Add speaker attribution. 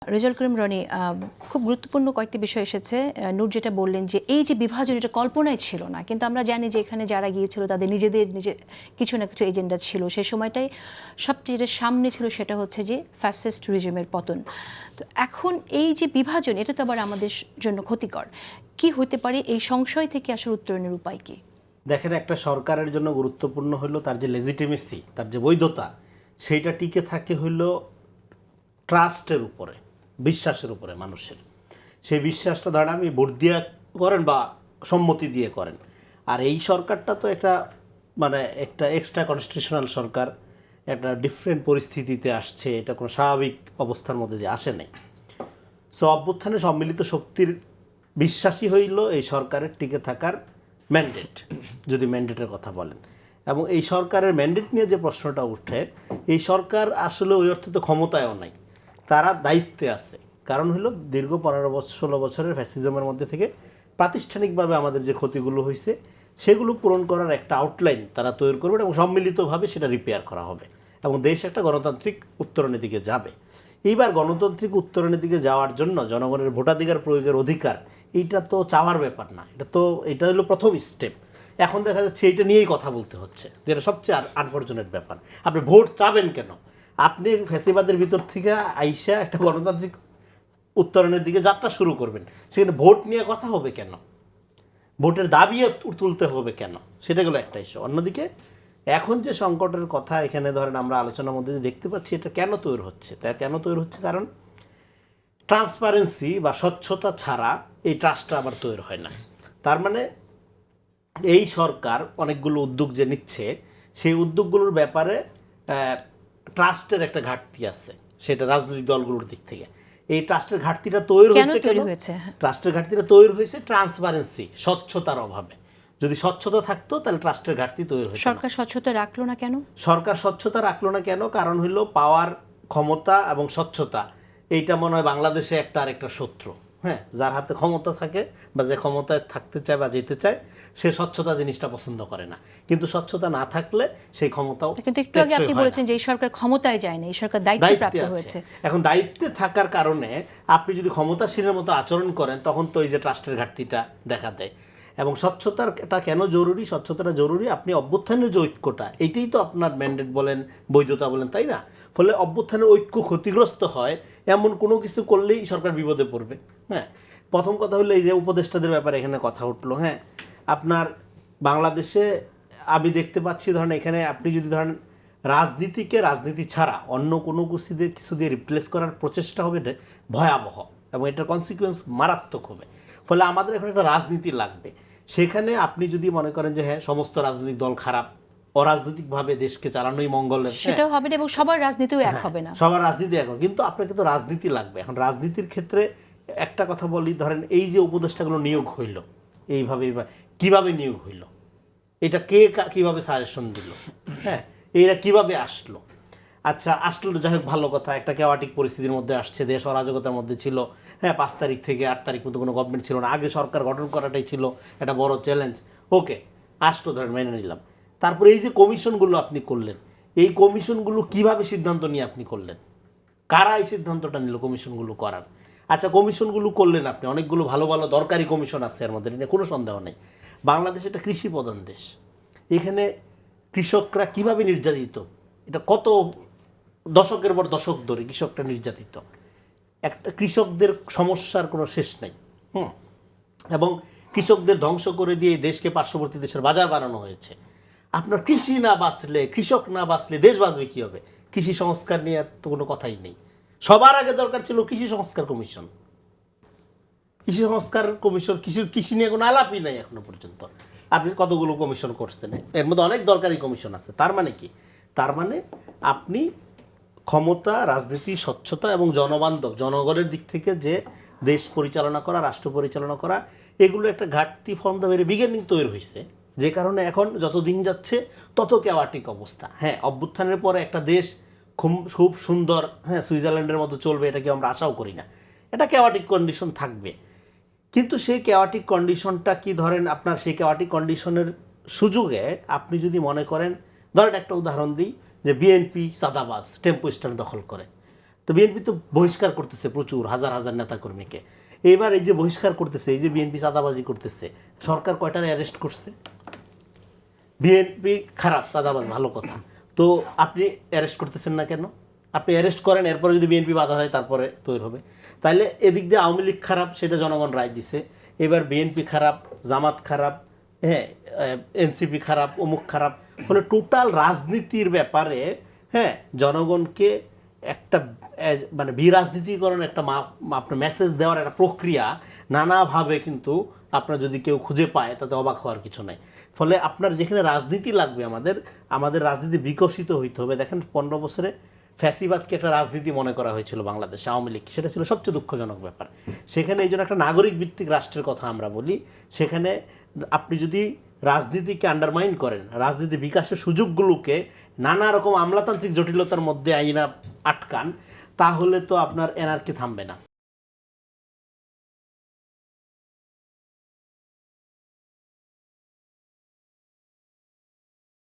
Speaker 1: রেজাউল করিম রনি, খুব গুরুত্বপূর্ণ কয়েকটি বিষয় এসেছে। নূর যেটা বললেন যে এই যে বিভাজন, এটা কল্পনায় ছিল না, কিন্তু আমরা জানি যে এখানে যারা গিয়েছিল তাদের নিজেদের কিছু না কিছু এজেন্ডা ছিল। সেই সময়টাই সবচেয়ে যেটা সামনে ছিল সেটা হচ্ছে যে ফ্যাসিস্ট রিজিমের পতন। তো এখন এই যে বিভাজন, এটা তো আবার আমাদের জন্য ক্ষতিকর। কি হতে পারে এই সংশয় থেকে আসলে উত্তরণের উপায় কি?
Speaker 2: দেখেন, একটা সরকারের জন্য গুরুত্বপূর্ণ হলো তার যে লেজিটিমেসি, তার যে বৈধতা, সেইটা টিকে থাকে হইল ট্রাস্টের উপরে, বিশ্বাসের উপরে মানুষের। সেই বিশ্বাসটা ধরেন আমি ভোট দিয়ে করেন বা সম্মতি দিয়ে করেন। আর এই সরকারটা তো একটা একটা এক্সট্রা কনস্টিটিউশনাল সরকার, একটা ডিফারেন্ট পরিস্থিতিতে আসছে, এটা কোনো স্বাভাবিক অবস্থার মধ্যে দিয়ে আসে নাই। সো অভ্যুত্থানে সম্মিলিত শক্তির বিশ্বাসী হইল এই সরকারের টিকে থাকার ম্যান্ডেট, যদি ম্যান্ডেটের কথা বলেন। এবং এই সরকারের ম্যান্ডেট নিয়ে যে প্রশ্নটা উঠে, এই সরকার আসলে ওই অর্থে তো ক্ষমতায়ও নাই, তারা দায়িত্বে আছে। কারণ হলো দীর্ঘ 15-16 বছরের ফ্যাসিজমের মধ্যে থেকে প্রাতিষ্ঠানিকভাবে আমাদের যে ক্ষতিগুলো হয়েছে সেগুলো পূরণ করার একটা আউটলাইন তারা তৈরি করবে এবং সম্মিলিতভাবে সেটা রিপেয়ার করা হবে এবং দেশ একটা গণতান্ত্রিক উত্তরণের দিকে যাবে। এইবার গণতান্ত্রিক উত্তরণের দিকে যাওয়ার জন্য জনগণের ভোটাধিকার প্রয়োগের অধিকার, এইটা তো চাওয়ার ব্যাপার না, এটা হলো প্রথম স্টেপ। এখন দেখা যাচ্ছে এইটা নিয়েই কথা বলতে হচ্ছে, যেটা সবচেয়ে আনফর্চুনেট ব্যাপার। আপনি ভোট চাবেন কেন? আপনি ফ্যাসিবাদের ভিতর থেকে আইসা একটা গণতান্ত্রিক উত্তরণের দিকে যাত্রা শুরু করবেন, সেখানে ভোট নিয়ে কথা হবে কেন? ভোটের দাবি তুলতে হবে কেন? সেটা গেলো একটা ইস্যু। অন্যদিকে এখন যে সংকটের কথা এখানে ধরেন আমরা আলোচনার মধ্যে দেখতে পাচ্ছি, এটা কেন তৈরি হচ্ছে? তা কেন তৈরি হচ্ছে? কারণ ট্রান্সপারেন্সি বা স্বচ্ছতা ছাড়া এই ট্রাস্টটা আবার তৈরি হয় না। তার মানে এই সরকার অনেকগুলো উদ্যোগ যে নিচ্ছে, সেই উদ্যোগগুলোর ব্যাপারে ট্রাস্টের একটা ঘাটতি আছে, সেটা রাজনৈতিক দলগুলোর দিক থেকে। এই ট্রাস্টের ঘাটতিটা তৈরি হয়েছে, ট্রাস্টের ঘাটতিটা তৈরি হয়েছে ট্রান্সপারেন্সি, স্বচ্ছতার অভাবে। যদি স্বচ্ছতা থাকতো তাহলে ট্রাস্টের ঘাটতি তৈরি হতো।
Speaker 1: সরকার স্বচ্ছতা রাখলো না কেন?
Speaker 2: সরকার স্বচ্ছতা রাখলো না কেন? কারণ হলো পাওয়ার, ক্ষমতা এবং স্বচ্ছতা, এইটা মনে হয় বাংলাদেশে একটা আরেকটা শত্রু। হ্যাঁ, যার হাতে ক্ষমতা থাকে বা যে ক্ষমতায় থাকতে চায় বা যেতে চায়, সে স্বচ্ছতা জিনিসটা পছন্দ করে না। কিন্তু স্বচ্ছতা না থাকলে সেই ক্ষমতাও।
Speaker 1: কিন্তু একটু আগে আপনি বলেছেন যে এই সরকার ক্ষমতায় যায় না, এই সরকার দায়িত্বপ্রাপ্ত হয়েছে।
Speaker 2: এখন দায়িত্বে থাকার কারণে আপনি যদি ক্ষমতাসীনের মতো আচরণ করেন, তখন তো এই যে ট্রাস্টের ঘাটতিটা দেখা দেয়। এবং স্বচ্ছতাটা কেন জরুরি? স্বচ্ছতাটা জরুরি, আপনি অভ্যুত্থানের যে ঐক্যটা, এইটাই তো আপনার ম্যান্ডেট বলেন, বৈধতা বলেন, তাই না? ফলে অভ্যুত্থানের ঐক্য ক্ষতিগ্রস্ত হয় এমন কোনো কিছু করলেই সরকার বিপদে পড়বে। হ্যাঁ, প্রথম কথা হলো এই যে উপদেষ্টাদের ব্যাপারে এখানে কথা উঠলো। হ্যাঁ, আপনার বাংলাদেশে আমি দেখতে পাচ্ছি, ধরেন এখানে আপনি যদি ধরেন রাজনীতিকে রাজনীতি ছাড়া অন্য কোনো কিছু দিয়ে রিপ্লেস করার প্রচেষ্টা হবে, এটা ভয়াবহ এবং এটার কনসিকুয়েন্স মারাত্মক হবে। ফলে আমাদের এখন একটা রাজনীতি লাগবে। সেখানে আপনি যদি মনে করেন যে হ্যাঁ, সমস্ত রাজনৈতিক দল খারাপ, অরাজনৈতিকভাবে দেশকে চালানোই মঙ্গলের,
Speaker 1: সেটাও হবে না এবং সবার রাজনীতিও এক হবে না।
Speaker 2: সবার রাজনীতি এক, কিন্তু আপনাকে তো রাজনীতি লাগবে। এখন রাজনীতির ক্ষেত্রে একটা কথা বলি, ধরেন এই যে উপদেষ্টাগুলো নিয়োগ হইল, এইভাবে কিভাবে নিয়োগ হইল, এটা কে কিভাবে সাজেশন দিল, হ্যাঁ, এরা কিভাবে আসলো? আচ্ছা, আসলো, যাই হোক, ভালো কথা। একটা কেওয়াটিক পরিস্থিতির মধ্যে আসছে, দেশ অরাজকতার মধ্যে ছিল। হ্যাঁ, 5 তারিখ থেকে 8 তারিখ পর্যন্ত কোনো গভর্নমেন্ট ছিল না, আগে সরকার গঠন করাটাই ছিল একটা বড় চ্যালেঞ্জ। ওকে, আসলো, ধরেন মেনে নিলাম। তারপরে এই যে কমিশনগুলো আপনি করলেন, এই কমিশনগুলো কিভাবে সিদ্ধান্ত নিয়ে আপনি করলেন? কারা এই সিদ্ধান্তটা নিল কমিশনগুলো করার? আচ্ছা, কমিশনগুলো করলেন আপনি, অনেকগুলো ভালো ভালো দরকারি কমিশন আছে এর মধ্যে, এটা কোনো সন্দেহ নেই। বাংলাদেশ একটা কৃষি প্রধান দেশ, এখানে কৃষকরা কিভাবে নির্যাতিত, এটা কত দশকের পর দশক ধরে কৃষকরা নির্যাতিত। একটা কৃষকদের সমস্যার কোনো শেষ নেই। এবং কৃষকদের ধ্বংস করে দিয়ে দেশকে পার্শ্ববর্তী দেশের বাজার বানানো হয়েছে। আপনার কৃষি না বাঁচলে, কৃষক না বাঁচলে দেশ বাঁচবে কী হবে? কৃষি সংস্কার নিয়ে তো কোনো কথাই নেই। সবার আগে দরকার ছিল কৃষি সংস্কার কমিশন। কৃষি সংস্কার কমিশন, কৃষি নিয়ে কোনো আলাপই নাই এখনো পর্যন্ত। আপনি কতগুলো কমিশন করছেন, এর মধ্যে অনেক দরকারি কমিশন আছে। তার মানে কি? তার মানে আপনি ক্ষমতা, রাজনীতি, স্বচ্ছতা এবং জনবান্ধব, জনগণের দিক থেকে যে দেশ পরিচালনা করা, রাষ্ট্র পরিচালনা করা, এগুলো একটা ঘাটতি ফর্ম দ্য ভেরি বিগিনিং তৈরি হয়েছে, যে কারণে এখন যত দিন যাচ্ছে তত কেওয়াটিক অবস্থা। হ্যাঁ, অভ্যুত্থানের পরে একটা দেশ খুব সুন্দর, হ্যাঁ, সুইজারল্যান্ডের মতো চলবে, এটাকে আমরা আশাও করি না। এটা কেওয়াটিক কন্ডিশন থাকবে, কিন্তু সেই কেওয়াটিক কন্ডিশনটা কি, ধরেন আপনার সেই কেওয়াটিক কন্ডিশনের সুযোগে আপনি যদি মনে করেন, ধরেন একটা উদাহরণ দিই, যে বিএনপি চাঁদাবাজ টেম্পো স্ট্যান্ড দখল করে, তো বিএনপি তো বহিষ্কার করতেছে প্রচুর হাজার হাজার নেতাকর্মীকে। এবার এই যে বহিষ্কার করতেছে, এই যে বিএনপি চাঁদাবাজি করতেছে, সরকার কয়টারে অ্যারেস্ট করছে? বিএনপি খারাপ, চাঁদাবাজ ভালো কথা, তো আপনি অ্যারেস্ট করতেছেন না কেন? আপনি অ্যারেস্ট করেন, এরপরে যদি বিএনপি বাধা দেয় তারপরে তৈরি হবে। তাইলে এদিক দিয়ে আওয়ামী লীগ খারাপ, সেটা জনগণ রায় দিছে। এবার বিএনপি খারাপ, জামাত খারাপ, হ্যাঁ, এনসিপি খারাপ, অমুক খারাপ, ফলে টোটাল রাজনীতির ব্যাপারে হ্যাঁ জনগণকে একটা মানে বিরাজনীতিকরণ একটা আপনার মেসেজ দেওয়ার একটা প্রক্রিয়া নানাভাবে কিন্তু আপনার যদি কেউ খুঁজে পায় তাতে অবাক হওয়ার কিছু নাই। ফলে আপনার যেখানে রাজনীতি লাগবে, আমাদের রাজনীতি বিকশিত হইতে হবে। দেখেন 15 বছরে ফ্যাসিবাদকে একটা রাজনীতি মনে করা হয়েছিল বাংলাদেশে, আওয়ামী লীগ, সেটা ছিল সবচেয়ে দুঃখজনক ব্যাপার। সেখানে এই জন্য একটা নাগরিক ভিত্তিক রাষ্ট্রের কথা আমরা বলি। সেখানে আপনি যদি রাজনীতিকে আন্ডারমাইন করেন, রাজনীতি বিকাশের সুযোগগুলোকে নানা রকম আমলাতান্ত্রিক জটিলতার মধ্যে আইনা আটকান, তাহলে তো আপনার এনআরকি থামবে না।